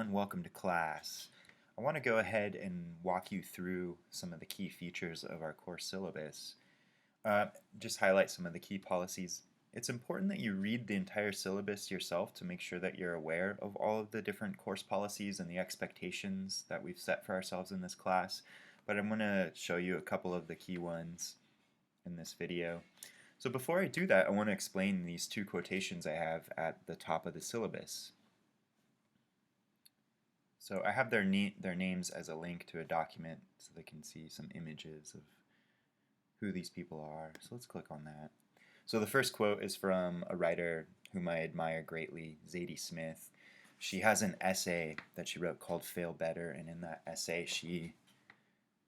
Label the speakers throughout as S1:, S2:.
S1: everyone, welcome to class. I want to go ahead and walk you through some of the key features of our course syllabus. Just highlight some of the key policies. It's important that you read the entire syllabus yourself to make sure that you're aware of all of the different course policies and the expectations that we've set for ourselves in this class. But I'm going to show you a couple of the key ones in this video. So before I do that, I want to explain these two quotations I have at the top of the syllabus. So I have their names as a link to a document so they can see some images of who these people are. So let's click on that. So the first quote is from a writer whom I admire greatly, Zadie Smith. She has an essay that she wrote called Fail Better, and in that essay she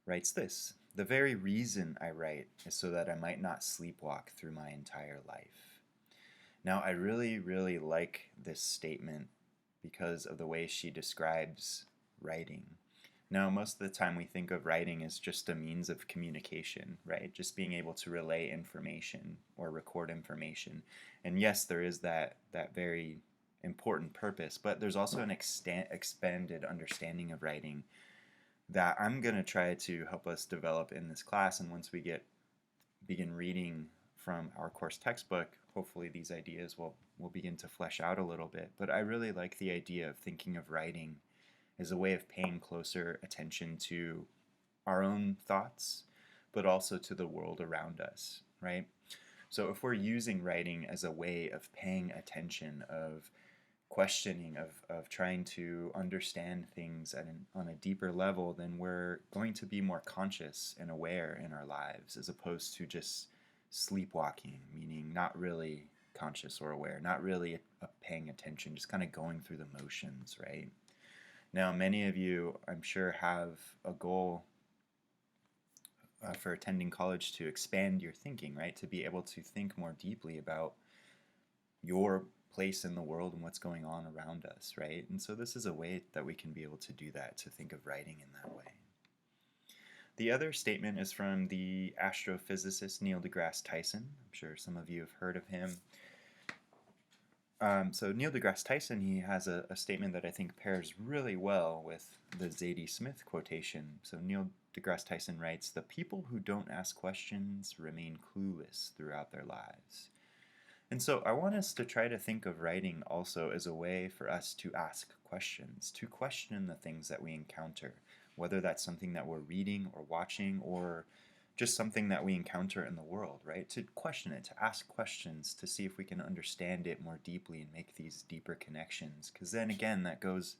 S1: writes this: "The very reason I write is so that I might not sleepwalk through my entire life." Now I really like this statement because of the way she describes writing. Now, most of the time we think of writing as just a means of communication, right? Just being able to relay information or record information. And yes, there is that very important purpose, but there's also an expanded understanding of writing that I'm going to try to help us develop in this class. And once we begin reading from our course textbook, hopefully these ideas will begin to flesh out a little bit. But I really like the idea of thinking of writing as a way of paying closer attention to our own thoughts, but also to the world around us, right? So if we're using writing as a way of paying attention, of questioning, of trying to understand things on a deeper level, then we're going to be more conscious and aware in our lives, as opposed to just sleepwalking, meaning not really conscious or aware, not really paying attention, just kind of going through the motions, right? Now, many of you, I'm sure, have a goal for attending college to expand your thinking, right? To be able to think more deeply about your place in the world and what's going on around us, right? And so this is a way that we can be able to do that, to think of writing in that way. The other statement is from the astrophysicist Neil deGrasse Tyson. I'm sure some of you have heard of him. So Neil deGrasse Tyson, he has a statement that I think pairs really well with the Zadie Smith quotation. So Neil deGrasse Tyson writes, "The people who don't ask questions remain clueless throughout their lives." And so I want us to try to think of writing also as a way for us to ask questions, to question the things that we encounter, whether that's something that we're reading or watching or just something that we encounter in the world, right? To question it, to ask questions, to see if we can understand it more deeply and make these deeper connections. Because then again, that goes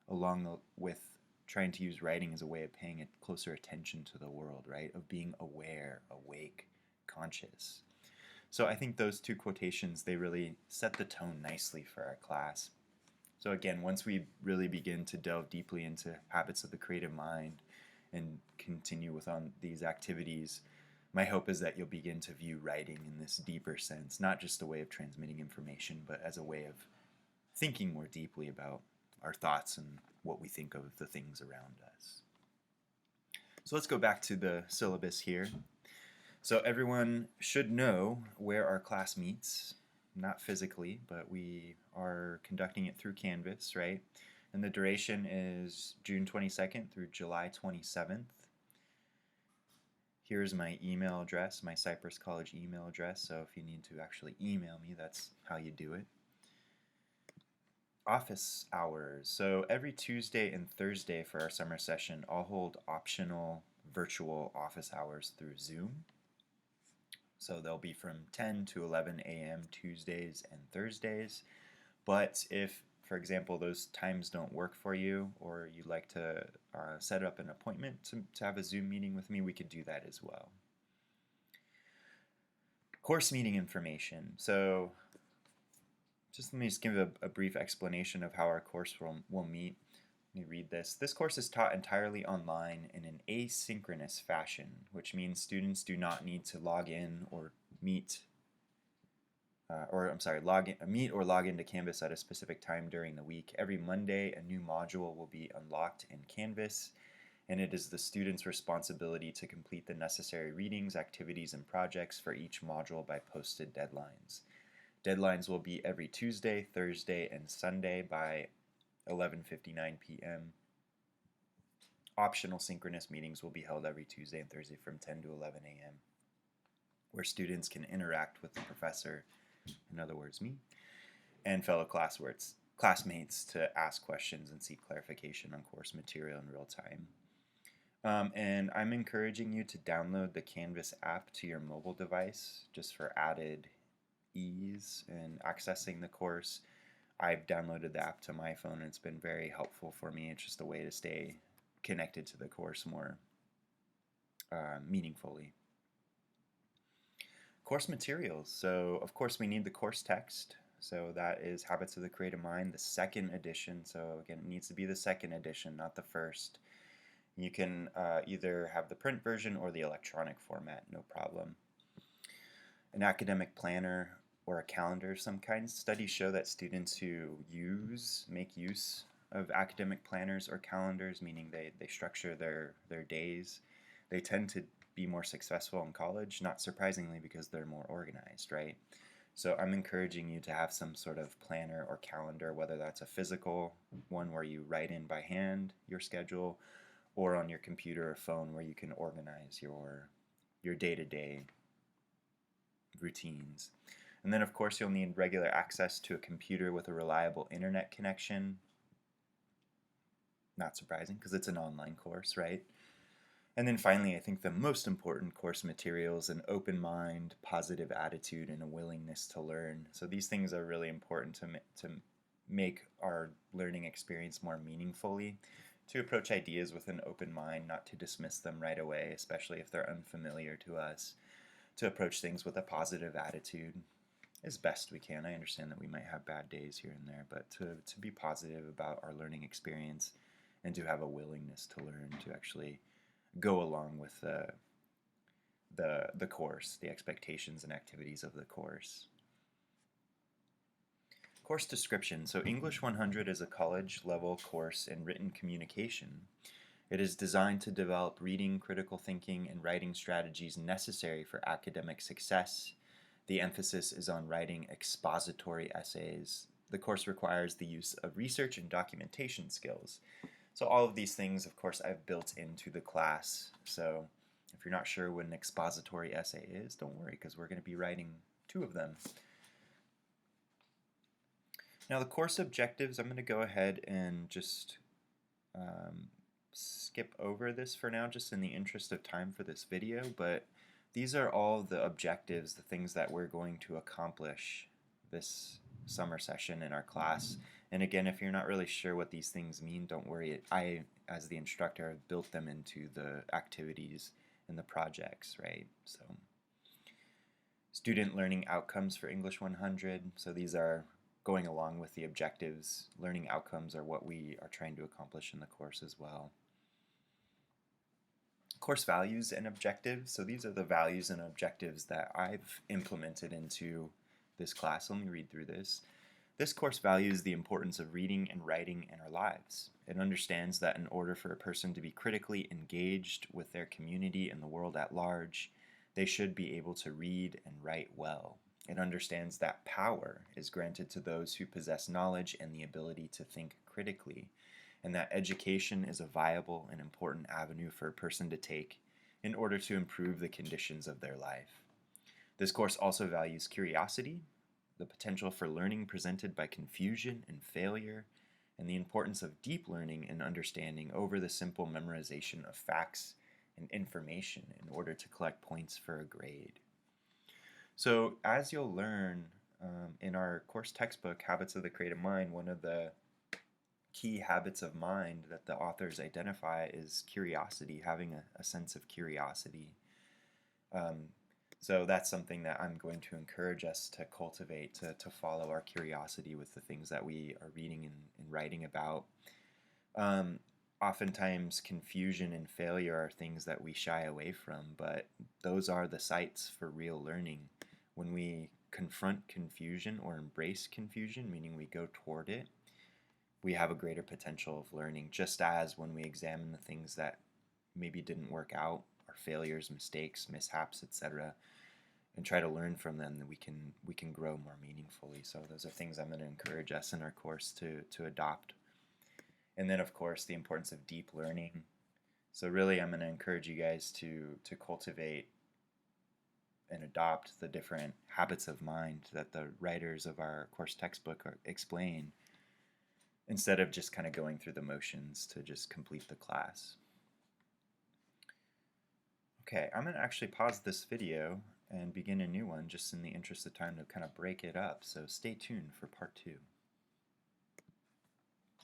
S1: along with trying to use writing as a way of paying a closer attention to the world, right? Of being aware, awake, conscious. So I think those two quotations, they really set the tone nicely for our class. So again, once we really begin to delve deeply into habits of the creative mind and continue with on these activities, my hope is that you'll begin to view writing in this deeper sense, not just a way of transmitting information, but as a way of thinking more deeply about our thoughts and what we think of the things around us. So let's go back to the syllabus here. So everyone should know where our class meets, not physically, but we are conducting it through Canvas, right? And the duration is June 22nd through July 27th. Here's my email address, my Cypress College email address, so if you need to actually email me, that's how you do it. Office hours. So every Tuesday and Thursday for our summer session, I'll hold optional virtual office hours through Zoom. So they'll be from 10 to 11 a.m. Tuesdays and Thursdays. But if, for example, those times don't work for you, or you'd like to set up an appointment to have a Zoom meeting with me, we could do that as well. Course meeting information. So let me give a brief explanation of how our course will meet. Let me read this. This course is taught entirely online in an asynchronous fashion, which means students do not need to log in or meet log into Canvas at a specific time during the week. Every Monday, a new module will be unlocked in Canvas, and it is the student's responsibility to complete the necessary readings, activities, and projects for each module by posted deadlines. Deadlines will be every Tuesday, Thursday, and Sunday by 11:59 p.m. Optional synchronous meetings will be held every Tuesday and Thursday from 10 to 11 a.m., where students can interact with the professor, in other words, me, and fellow classmates to ask questions and seek clarification on course material in real time. And I'm encouraging you to download the Canvas app to your mobile device just for added ease in accessing the course. I've downloaded the app to my phone and it's been very helpful for me. It's just a way to stay connected to the course more meaningfully. Course materials. So of course we need the course text. So that is Habits of the Creative Mind, the second edition. So again, it needs to be the second edition, not the first. You can either have the print version or the electronic format, no problem. An academic planner or a calendar of some kind. Studies show that students who make use of academic planners or calendars, meaning they structure their days, they tend to be more successful in college, not surprisingly because they're more organized, right? So I'm encouraging you to have some sort of planner or calendar, whether that's a physical one where you write in by hand your schedule, or on your computer or phone where you can organize your day-to-day routines. And then of course you'll need regular access to a computer with a reliable internet connection. Not surprising because it's an online course, right? And then finally, I think the most important course materials: an open mind, positive attitude, and a willingness to learn. So these things are really important to make our learning experience more meaningfully, to approach ideas with an open mind, not to dismiss them right away, especially if they're unfamiliar to us, to approach things with a positive attitude as best we can. I understand that we might have bad days here and there, but to be positive about our learning experience and to have a willingness to learn, to actually go along with the course, the expectations and activities of the course. Course description. So English 100 is a college-level course in written communication. It is designed to develop reading, critical thinking, and writing strategies necessary for academic success. The emphasis is on writing expository essays. The course requires the use of research and documentation skills. So all of these things, of course, I've built into the class. So if you're not sure what an expository essay is, don't worry, because we're going to be writing 2 of them. Now the course objectives, I'm going to go ahead and just skip over this for now, just in the interest of time for this video, but these are all the objectives, the things that we're going to accomplish this summer session in our class. And again, if you're not really sure what these things mean, don't worry. I, as the instructor, have built them into the activities and the projects, right? So student learning outcomes for English 100. So these are going along with the objectives. Learning outcomes are what we are trying to accomplish in the course as well. Course values and objectives. So these are the values and objectives that I've implemented into this class. Let me read through this. This course values the importance of reading and writing in our lives. It understands that in order for a person to be critically engaged with their community and the world at large, they should be able to read and write well. It understands that power is granted to those who possess knowledge and the ability to think critically, and that education is a viable and important avenue for a person to take in order to improve the conditions of their life. This course also values curiosity, the potential for learning presented by confusion and failure, and the importance of deep learning and understanding over the simple memorization of facts and information in order to collect points for a grade. So as you'll learn in our course textbook, Habits of the Creative Mind, one of the key habits of mind that the authors identify is curiosity, having a sense of curiosity. So that's something that I'm going to encourage us to cultivate, to follow our curiosity with the things that we are reading and writing about. Oftentimes confusion and failure are things that we shy away from, but those are the sites for real learning. When we confront confusion or embrace confusion, meaning we go toward it, we have a greater potential of learning, just as when we examine the things that maybe didn't work out, our failures, mistakes, mishaps, etc., and try to learn from them, that we can grow more meaningfully. So those are things I'm going to encourage us in our course to adopt. And then, of course, the importance of deep learning. So really, I'm going to encourage you guys to cultivate and adopt the different habits of mind that the writers of our course textbook explain, instead of just kind of going through the motions to just complete the class. Okay, I'm going to actually pause this video and begin a new one just in the interest of time to kind of break it up, so stay tuned for part 2.